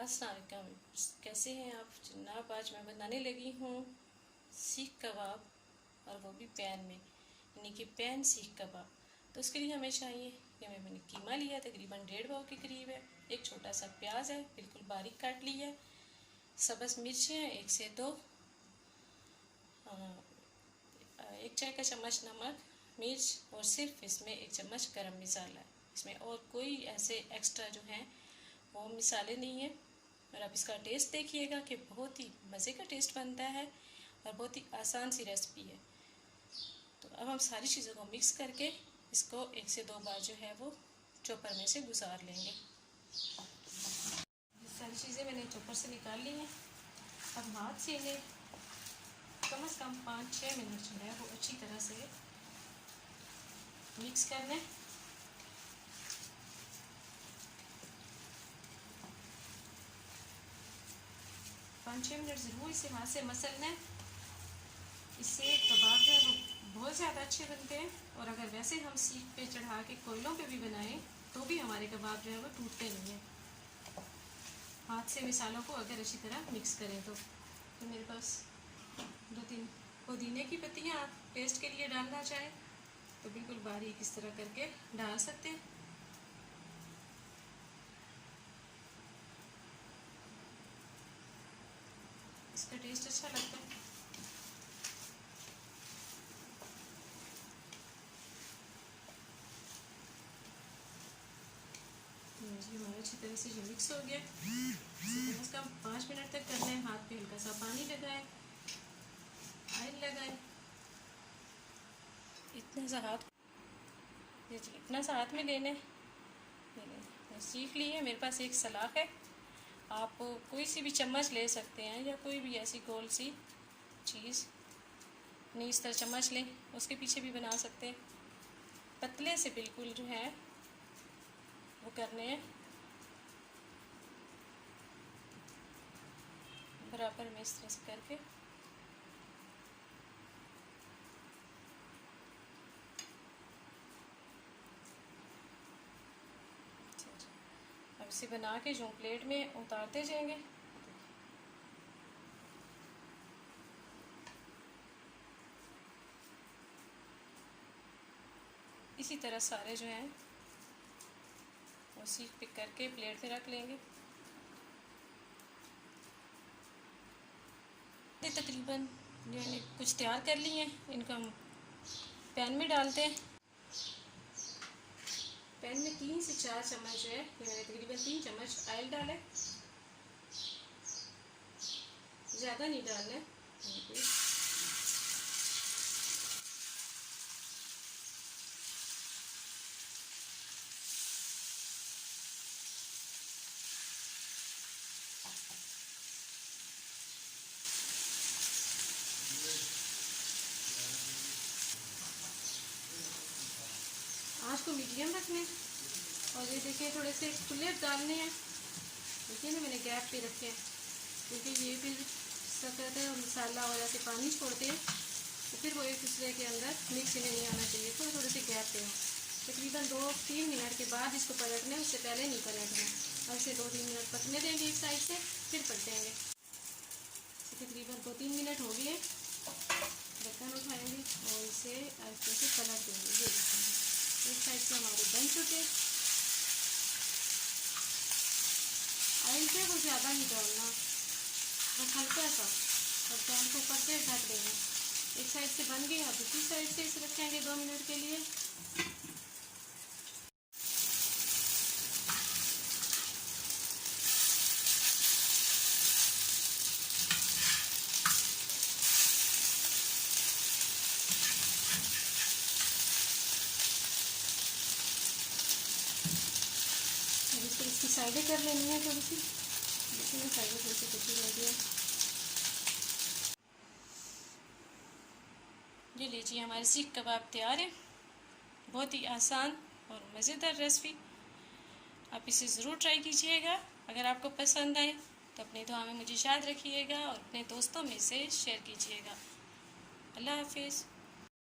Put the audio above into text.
अस्सलाम वालेकुम, कैसे हैं आप जनाब। आज मैं बनाने लगी हूँ सीख कबाब, और वो भी पैन में, यानी कि पैन सीख कबाब। तो उसके लिए हमें चाहिए कि मैंने कीमा लिया तकरीबन 1.5 पाव के करीब है। एक छोटा सा प्याज है, बिल्कुल बारीक काट ली है। सब्ज़ मिर्चें हैं 1 से 2, 1 चाय का चम्मच नमक, मिर्च, और सिर्फ इसमें 1 चम्मच गरम मसाला है। इसमें और कोई ऐसे एक्स्ट्रा जो हैं वो मसाले नहीं हैं। और आप इसका टेस्ट देखिएगा कि बहुत ही मज़े का टेस्ट बनता है और बहुत ही आसान सी रेसिपी है। तो अब हम सारी चीज़ों को मिक्स करके इसको 1 से 2 बार जो है वो चॉपर में से गुजार लेंगे। सारी चीज़ें मैंने चॉपर से निकाल ली हैं। अब हाथ से इन्हें कम से कम 5-6 मिनट जो है वो अच्छी तरह से मिक्स कर लें। पाँच 6 मिनट ज़रूर इसे हाथ से मसलना है। इससे कबाब जो है वो बहुत ज़्यादा अच्छे बनते हैं। और अगर वैसे हम सीख पे चढ़ा के कोयलों पे भी बनाएं तो भी हमारे कबाब जो है वो टूटते नहीं हैं, हाथ से मसालों को अगर अच्छी तरह मिक्स करें तो। मेरे पास 2-3 पुदीने की पत्तियाँ आप टेस्ट के लिए डालना चाहें तो बिल्कुल बारीक इस तरह करके डाल सकते हैं। इसका टेस्ट अच्छा लगता है। जी हमारा अच्छी तरह से ये मिक्स हो गया। कम से कम 5 मिनट तक करना है। हाथ पे हल्का सा पानी लगाएं, ऑयल लगाएं। इतना सा हाथ में लेना है। मैं सीख ली है। मेरे पास एक सलाख है, आप कोई सी भी चम्मच ले सकते हैं या कोई भी ऐसी गोल सी चीज़ नहीं, इस तरह चम्मच लें, उसके पीछे भी बना सकते हैं। पतले से बिल्कुल जो है वो करने हैं, बराबर में इस तरह से करके। अब इसे बना के जो प्लेट में उतारते जाएंगे। इसी तरह सारे जो हैं वो सीख पिक करके प्लेट में रख लेंगे। तकरीबन मैंने कुछ तैयार कर लिए हैं, इनको हम पैन में डालते हैं। पैन में 3 से 4 चम्मच जो है, मैंने तकरीबन 3 चम्मच ऑयल डाले, ज़्यादा नहीं डालना है। आँच को मीडियम रखने, और ये देखिए थोड़े से खुले डालने हैं। देखिए ना मैंने गैप पे रखे हैं, क्योंकि ये फिर सख्त मसाला और ऐसे पानी छोड़ते हैं तो फिर वो एक दूसरे के अंदर मिक्स में नहीं आना चाहिए। थोड़े थोड़े से गैप पे हो। तकरीबन 2-3 मिनट के बाद इसको पलटना है, उससे पहले नहीं पलटना है। और इसे 2-3 मिनट पकने देंगे एक साइड से, फिर पलटेंगे। तकरीबन 2-3 मिनट हो गए। ढक्कन उठाएंगे और इसे ऐसे से पलट देंगे। ये देखेंगे एक साइड से हमारे बन चुके। ऑयल पे वो ज़्यादा नहीं डालना, बस हल्का सा, और पैन को ऊपर से ढक देना। एक साइड से बन गई, अब दूसरी साइड से इसे रखेंगे 2 मिनट के लिए। इसकी साइडें कर लेनी है थोड़ी सी, देखिए साइडें थोड़ी सी कच्ची रह गई है। ये लीजिए हमारे सीख कबाब तैयार है। बहुत ही आसान और मज़ेदार रेसिपी, आप इसे ज़रूर ट्राई कीजिएगा। अगर आपको पसंद आए तो अपनी दुआ में मुझे याद रखिएगा और अपने दोस्तों में से शेयर कीजिएगा। अल्लाह हाफिज़।